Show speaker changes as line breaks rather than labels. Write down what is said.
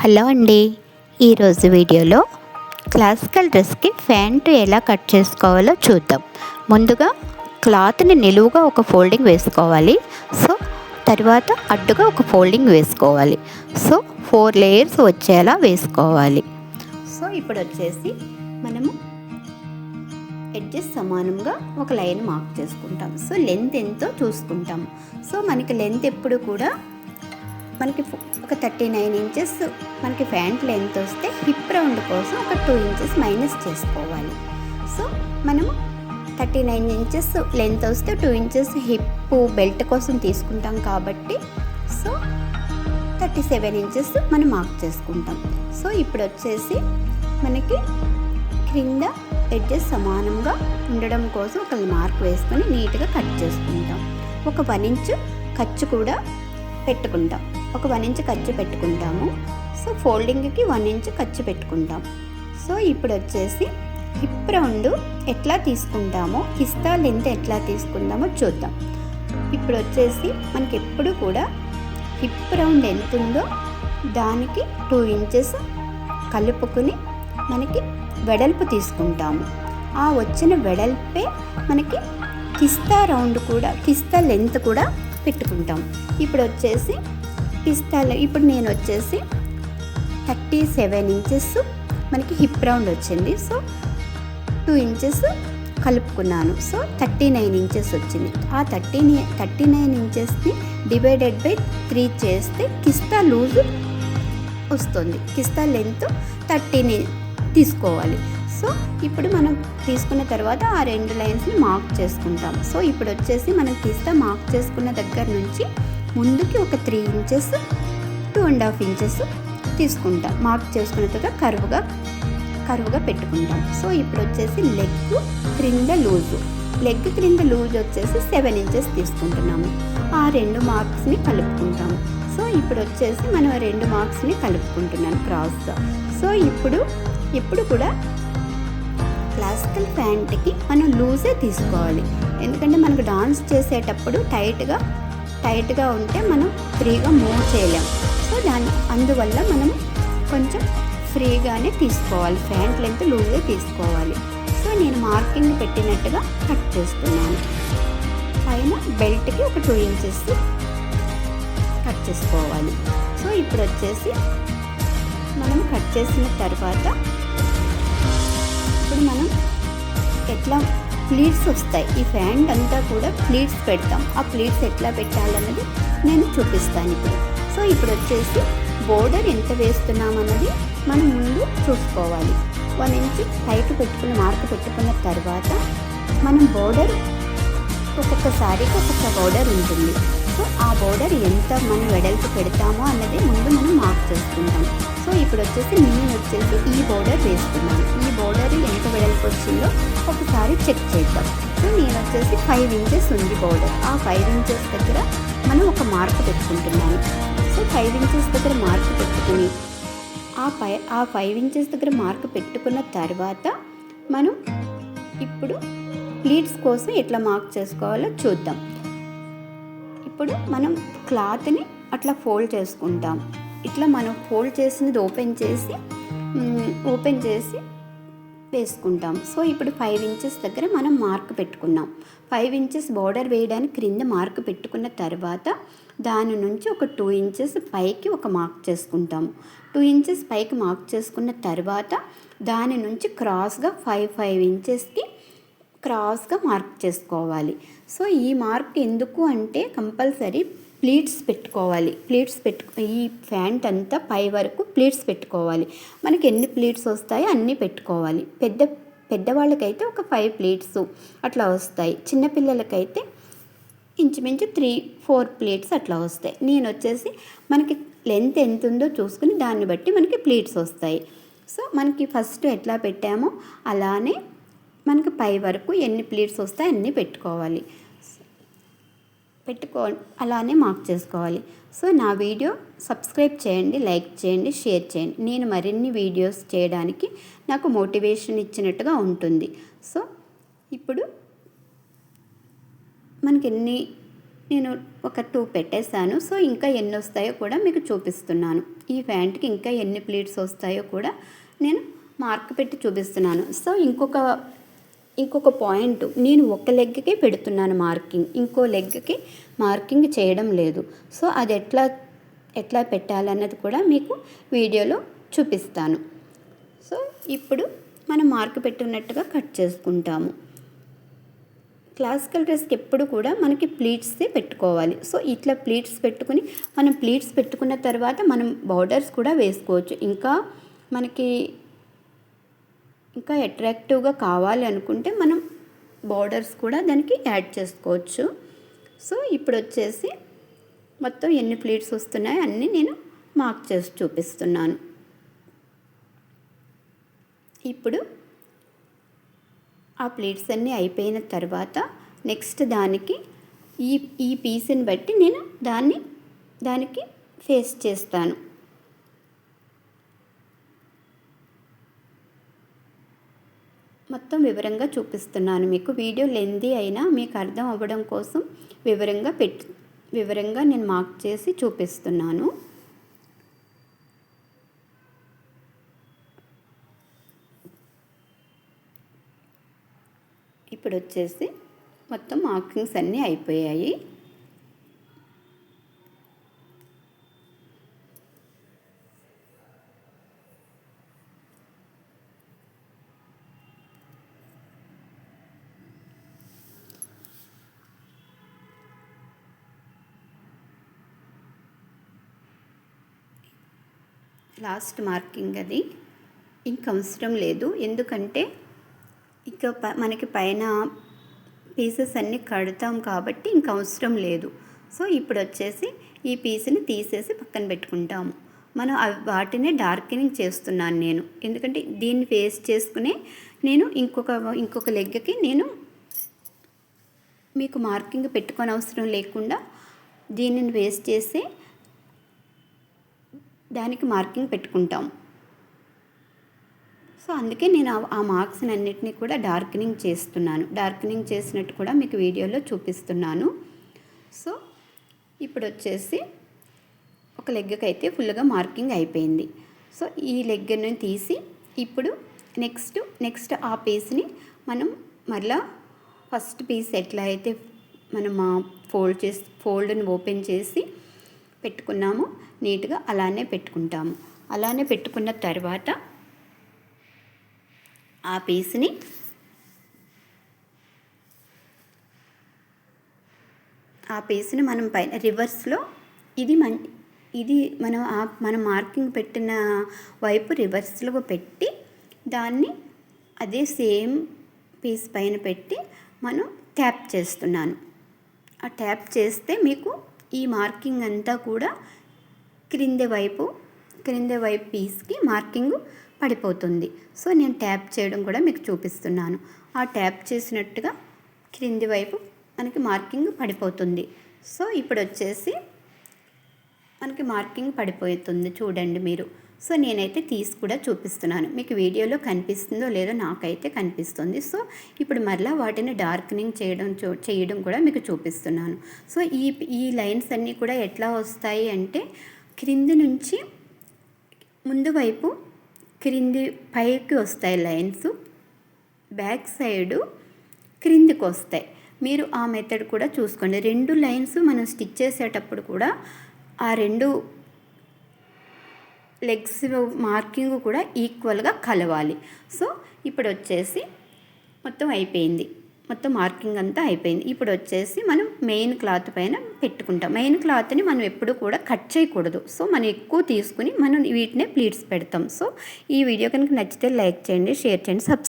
Hello అండి. ఈరోజు వీడియోలో క్లాసికల్ డ్రెస్కి ప్యాంటు ఎలా కట్ చేసుకోవాలో చూద్దాం. ముందుగా క్లాత్ని నిలువుగా ఒక ఫోల్డింగ్ వేసుకోవాలి. తర్వాత అడ్డుగా ఒక ఫోల్డింగ్ వేసుకోవాలి. 4 లేయర్స్ వచ్చేలా వేసుకోవాలి. ఇప్పుడు వచ్చేసి మనము ఎడ్జెస్ సమానంగా ఒక లైన్ మార్క్ చేసుకుంటాం. లెంత్ ఎంతో చూసుకుంటాం. మనకి లెంత్ ఎప్పుడు కూడా మనకి ఒక 39 ఇంచెస్ మనకి ప్యాంట్ లెంత్ వస్తే హిప్ రౌండ్ కోసం ఒక 2 ఇంచెస్ మైనస్ చేసుకోవాలి. మనము 39 ఇంచెస్ లెంత్ వస్తే 2 ఇంచెస్ హిప్ బెల్ట్ కోసం తీసుకుంటాం కాబట్టి 37 ఇంచెస్ మనం మార్క్ చేసుకుంటాం. ఇప్పుడు వచ్చేసి మనకి క్రింద ఎడ్జెస్ సమానంగా ఉండడం కోసం ఒక మార్క్ వేసుకొని నీట్గా కట్ చేసుకుంటాం. ఒక 1 ఇంచ్ ఖర్చు కూడా పెట్టుకుంటాం. ఒక 1 ఇంచ్ ఖర్చు పెట్టుకుంటాము. ఫోల్డింగ్కి 1 ఇంచ్ ఖర్చు పెట్టుకుంటాం. ఇప్పుడు వచ్చేసి హిప్ రౌండ్ ఎట్లా తీసుకుంటామో కిస్తా లెంత్ ఎట్లా తీసుకుంటామో చూద్దాం. ఇప్పుడు వచ్చేసి మనకి ఎప్పుడు కూడా హిప్ రౌండ్ ఎంత ఉందో దానికి 2 ఇంచెస్ కలుపుకొని మనకి వెడల్పు తీసుకుంటాము. ఆ వచ్చిన వెడల్పే మనకి కిస్తా రౌండ్ కూడా కిస్తా లెంత్ కూడా పెట్టుకుంటాం. ఇప్పుడు వచ్చేసి ఇప్పుడు నేను వచ్చేసి 37 ఇంచెస్ మనకి హిప్ రౌండ్ వచ్చింది. 2 ఇంచెస్ కలుపుకున్నాను. 39 ఇంచెస్ వచ్చింది. ఆ 39 ఇంచెస్ని డివైడెడ్ బై 3 చేస్తే కిస్తా లూజ్ వస్తుంది. కిస్తా లెంత్ 13 తీసుకోవాలి. ఇప్పుడు మనం తీసుకున్న తర్వాత ఆ 2 లైన్స్ని మార్క్ చేసుకుంటాం. ఇప్పుడు వచ్చేసి మనం కిస్తా మార్క్ చేసుకున్న దగ్గర నుంచి ముందుకి ఒక 3 ఇంచెస్ 2.5 ఇంచెస్ తీసుకుంటాం. మార్క్ చేసుకున్న తర్వాత కరువుగా పెట్టుకుంటాం. ఇప్పుడు వచ్చేసి లెగ్ క్రింద లూజ్ వచ్చేసి 7 ఇంచెస్ తీసుకుంటున్నాము. ఆ 2 మార్క్స్ని కలుపుకుంటాము. ఇప్పుడు వచ్చేసి మనం 2 మార్క్స్ని కలుపుకుంటున్నాను క్రాస్గా. ఇప్పుడు కూడా క్లాసికల్ ప్యాంట్కి మనం లూజే తీసుకోవాలి. ఎందుకంటే మనకు డాన్స్ చేసేటప్పుడు టైట్గా ఉంటే మనం ఫ్రీగా మూవ్ చేయలేం. అందువల్ల మనం కొంచెం ఫ్రీగానే తీసుకోవాలి. ప్యాంట్ లెంత్ లూజే తీసుకోవాలి. నేను మార్కింగ్ పెట్టినట్టుగా కట్ చేస్తున్నాను. పైన బెల్ట్కి ఒక 2 ఇంచెస్ కట్ చేసుకోవాలి. ఇప్పుడు వచ్చేసి మనం కట్ చేసిన తర్వాత ఇప్పుడు మనం ఎట్లా ప్లీట్స్ వస్తాయి. ఈ ప్యాంట్ అంతా కూడా ప్లీట్స్ పెడతాం. ఆ ప్లీట్స్ ఎట్లా పెట్టాలన్నది నేను చూపిస్తాను ఇప్పుడు. ఇప్పుడు వచ్చేసి బోర్డర్ ఎంత వేస్తున్నామన్నది మనం ముందు చూసుకోవాలి. 1 ఇంచ్ పైకి మార్క్ పెట్టుకున్న తర్వాత మనం బోర్డర్ ఒక్కొక్కసారికి ఒక్కొక్క బోర్డర్ ఉంటుంది. ఆ బోర్డర్ ఎంత మనం వెడల్పు పెడతామో అన్నది ముందు మనం మార్క్ చేసుకుంటాం. ఇప్పుడు వచ్చేసి నేను వచ్చేసి ఈ బోర్డర్ వేస్తున్నాను. ఈ బోర్డర్ ఎంత వెడల్పు వచ్చిందో ఒకసారి చెక్ చేద్దాం. నేను వచ్చేసి 5 ఇంచెస్ ఉంది బోర్డర్. ఆ 5 ఇంచెస్ దగ్గర మనం ఒక మార్క్ పెట్టుకుంటున్నాను. 5 ఇంచెస్ దగ్గర మార్క్ పెట్టుకుని ఆ 5 ఇంచెస్ దగ్గర మార్క్ పెట్టుకున్న తర్వాత మనం ఇప్పుడు ప్లీట్స్ కోసం ఎట్లా మార్క్ చేసుకోవాలో చూద్దాం. ఇప్పుడు మనం క్లాత్ని అట్లా ఫోల్డ్ చేసుకుంటాం. ఇట్లా మనం ఫోల్డ్ చేసినది ఓపెన్ చేసి వేసుకుంటాం. ఇప్పుడు 5 ఇంచెస్ దగ్గర మనం మార్క్ పెట్టుకున్నాం. 5 ఇంచెస్ బోర్డర్ వేయడానికి క్రింద మార్క్ పెట్టుకున్న తర్వాత దాని నుంచి ఒక 2 ఇంచెస్ పైకి ఒక మార్క్ చేసుకుంటాము. 2 ఇంచెస్ పైకి మార్క్ చేసుకున్న తర్వాత దాని నుంచి క్రాస్గా 5 ఇంచెస్కి క్రాస్గా మార్క్ చేసుకోవాలి. ఈ మార్క్ ఎందుకు అంటే కంపల్సరీ ప్లీట్స్ పెట్టుకోవాలి. ఈ ప్యాంట్ అంతా పై వరకు ప్లీట్స్ పెట్టుకోవాలి. మనకి ఎన్ని ప్లీట్స్ వస్తాయో అన్నీ పెట్టుకోవాలి. పెద్దవాళ్ళకైతే ఒక 5 ప్లీట్స్ అట్లా వస్తాయి. చిన్నపిల్లలకైతే ఇంచుమించు 3-4 ప్లీట్స్ అట్లా వస్తాయి. నేను వచ్చేసి మనకి లెంత్ ఎంత ఉందో చూసుకుని దాన్ని బట్టి మనకి ప్లీట్స్ వస్తాయి. మనకి ఫస్ట్ ఎట్లా పెట్టామో అలానే మనకి పై వరకు ఎన్ని ప్లీట్స్ వస్తాయో అన్నీ అలానే మార్క్ చేసుకోవాలి. నా వీడియో సబ్స్క్రైబ్ చేయండి, లైక్ చేయండి, షేర్ చేయండి. నేను మరిన్ని వీడియోస్ చేయడానికి నాకు మోటివేషన్ ఇచ్చినట్టుగా ఉంటుంది. ఇప్పుడు మనకి ఎన్ని నేను ఒక 2 పెట్టేశాను. సో ఇంకా ఎన్ని వస్తాయో కూడా మీకు చూపిస్తున్నాను. ఈ ప్యాంట్కి ఇంకా ఎన్ని ప్లీట్స్ వస్తాయో కూడా నేను మార్క్ పెట్టి చూపిస్తున్నాను. సో ఇంకొక పాయింట్, నేను ఒక లెగ్కి పెడుతున్నాను మార్కింగ్, ఇంకో లెగ్కి మార్కింగ్ చేయడం లేదు. సో అది ఎట్లా పెట్టాలన్నది కూడా మీకు వీడియోలో చూపిస్తాను. సో ఇప్పుడు మనం మార్క్ పెట్టున్నట్టుగా కట్ చేసుకుంటాము. క్లాసికల్ డ్రెస్కి ఎప్పుడు కూడా మనకి ప్లీట్సే పెట్టుకోవాలి. సో ఇట్లా ప్లీట్స్ పెట్టుకుని మనం ప్లీట్స్ పెట్టుకున్న తర్వాత మనం బార్డర్స్ కూడా వేసుకోవచ్చు. మనకి ఇంకా అట్రాక్టివ్గా కావాలి అనుకుంటే మనం బార్డర్స్ కూడా దానికి యాడ్ చేసుకోవచ్చు. సో ఇప్పుడు వచ్చేసి మొత్తం ఎన్ని ప్లీట్స్ వస్తున్నాయో అన్నీ నేను మార్క్ చేసి చూపిస్తున్నాను. ఇప్పుడు ఆ ప్లీట్స్ అన్నీ అయిపోయిన తర్వాత నెక్స్ట్ దానికి ఈ పీస్ని బట్టి నేను దానికి ఫేస్ చేస్తాను. మొత్తం వివరంగా చూపిస్తున్నాను మీకు. వీడియో లెంతీ అయినా మీకు అర్థం అవ్వడం కోసం వివరంగా నేను మార్క్ చేసి చూపిస్తున్నాను. ఇప్పుడు వచ్చేసి మొత్తం మార్కింగ్స్ అన్నీ అయిపోయాయి. లాస్ట్ మార్కింగ్ అది ఇంక అవసరం లేదు, ఎందుకంటే ఇక మనకి పైన పీసెస్ అన్నీ కడతాం కాబట్టి ఇంక అవసరం లేదు. సో ఇప్పుడు వచ్చేసి ఈ పీస్ని తీసేసి పక్కన పెట్టుకుంటాము. మనం వాటినే డార్కెనింగ్ చేస్తున్నాను నేను, ఎందుకంటే దీన్ని ఫేస్ చేసుకునే నేను ఇంకొక లెగ్కి నేను మీకు మార్కింగ్ పెట్టుకొని అవసరం లేకుండా దీనిని వేస్ట్ చేసి దానికి మార్కింగ్ పెట్టుకుంటాం. సో అందుకే నేను ఆ మార్క్స్ అన్నిటినీ కూడా డార్కెనింగ్ చేస్తున్నాను. డార్కెనింగ్ చేసినట్టు కూడా మీకు వీడియోలో చూపిస్తున్నాను. సో ఇప్పుడు వచ్చేసి ఒక లెగ్కి అయితే ఫుల్గా మార్కింగ్ అయిపోయింది. సో ఈ లెగ్ని తీసి ఇప్పుడు నెక్స్ట్ ఆ పీస్ని మనం మళ్ళీ ఫస్ట్ పీస్ ఎట్లా అయితే మనం ఫోల్డ్ని ఓపెన్ చేసి పెట్టుకున్నాము నీట్గా అలానే పెట్టుకుంటాము. అలానే పెట్టుకున్న తర్వాత ఆ పీస్ని మనం పైన రివర్స్లో ఇది మనం మార్కింగ్ పెట్టిన వైపు రివర్స్లో పెట్టి దాన్ని అదే సేమ్ పీస్ పైన పెట్టి మనం ట్యాప్ చేస్తున్నాను. ఆ ట్యాప్ చేస్తే మీకు ఈ మార్కింగ్ అంతా కూడా క్రింది వైపు పీస్కి మార్కింగ్ పడిపోతుంది. సో నేను ట్యాప్ చేయడం కూడా మీకు చూపిస్తున్నాను. ఆ ట్యాప్ చేసినట్టుగా క్రింది వైపు మనకి మార్కింగ్ పడిపోతుంది. సో ఇప్పుడు వచ్చేసి మనకి మార్కింగ్ పడిపోతుంది చూడండి మీరు. సో నేనైతే తీసి కూడా చూపిస్తున్నాను. మీకు వీడియోలో కనిపిస్తుందో లేదో నాకైతే కనిపిస్తుంది. సో ఇప్పుడు మరలా వాటిని డార్కెనింగ్ చేయడం కూడా మీకు చూపిస్తున్నాను. సో ఈ లైన్స్ అన్నీ కూడా ఎట్లా వస్తాయి అంటే క్రింది నుంచి ముందు వైపు క్రింది పైకి వస్తాయి లైన్స్, బ్యాక్ సైడు క్రిందికి వస్తాయి. మీరు ఆ మెథడ్ కూడా చూసుకోండి. 2 లైన్స్ మనం స్టిచ్ చేసేటప్పుడు కూడా ఆ 2 లెగ్స్ మార్కింగ్ కూడా ఈక్వల్గా కలవాలి. సో ఇప్పుడు వచ్చేసి మొత్తం అయిపోయింది, మొత్తం మార్కింగ్ అంతా అయిపోయింది. ఇప్పుడు వచ్చేసి మనం మెయిన్ క్లాత్ పైన పెట్టుకుంటాం. మెయిన్ క్లాత్ని మనం ఎప్పుడు కూడా కట్ చేయకూడదు. సో మనం ఎక్కువ తీసుకుని మనం వీటినే ప్లీట్స్ పెడతాం. సో ఈ వీడియో కనుక నచ్చితే లైక్ చేయండి, షేర్ చేయండి,